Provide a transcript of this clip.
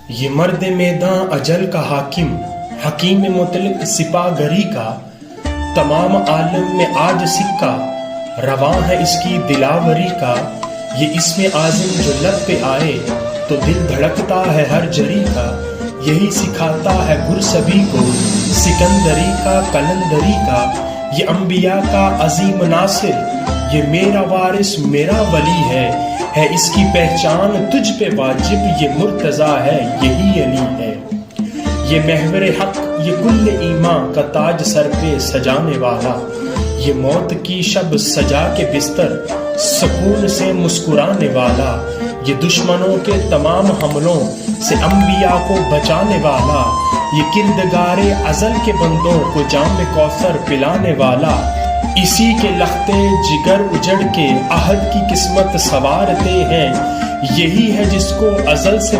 یہ مرد میداں اجل کا حاکم، حکیم مطلق سپاہ گری کا، تمام عالم میں آج سکہ رواں ہے اس کی دلاوری کا۔ یہ اسم اعظم جو لب پہ آئے تو دل دھڑکتا ہے ہر جری کا، یہی سکھاتا ہے گر سبھی کو سکندری کا قلندری کا۔ یہ انبیاء کا عظیم ناصر، یہ میرا وارث میرا ولی ہے اس کی پہچان تجھ پہ واجب، یہ مرتضیٰ ہے یہی علی ہے۔ یہ محور حق، یہ کل ایمان کا تاج سر پہ سجانے والا، یہ موت کی شب سجا کے بستر سکون سے مسکرانے والا، یہ دشمنوں کے تمام حملوں سے انبیاء کو بچانے والا، یہ کردگار ازل کے بندوں کو جام کوثر پلانے والا۔ اسی کے لختے جگر اجڑ کے احد کی قسمت سنوارتے ہیں، یہی ہے جس کو ازل سے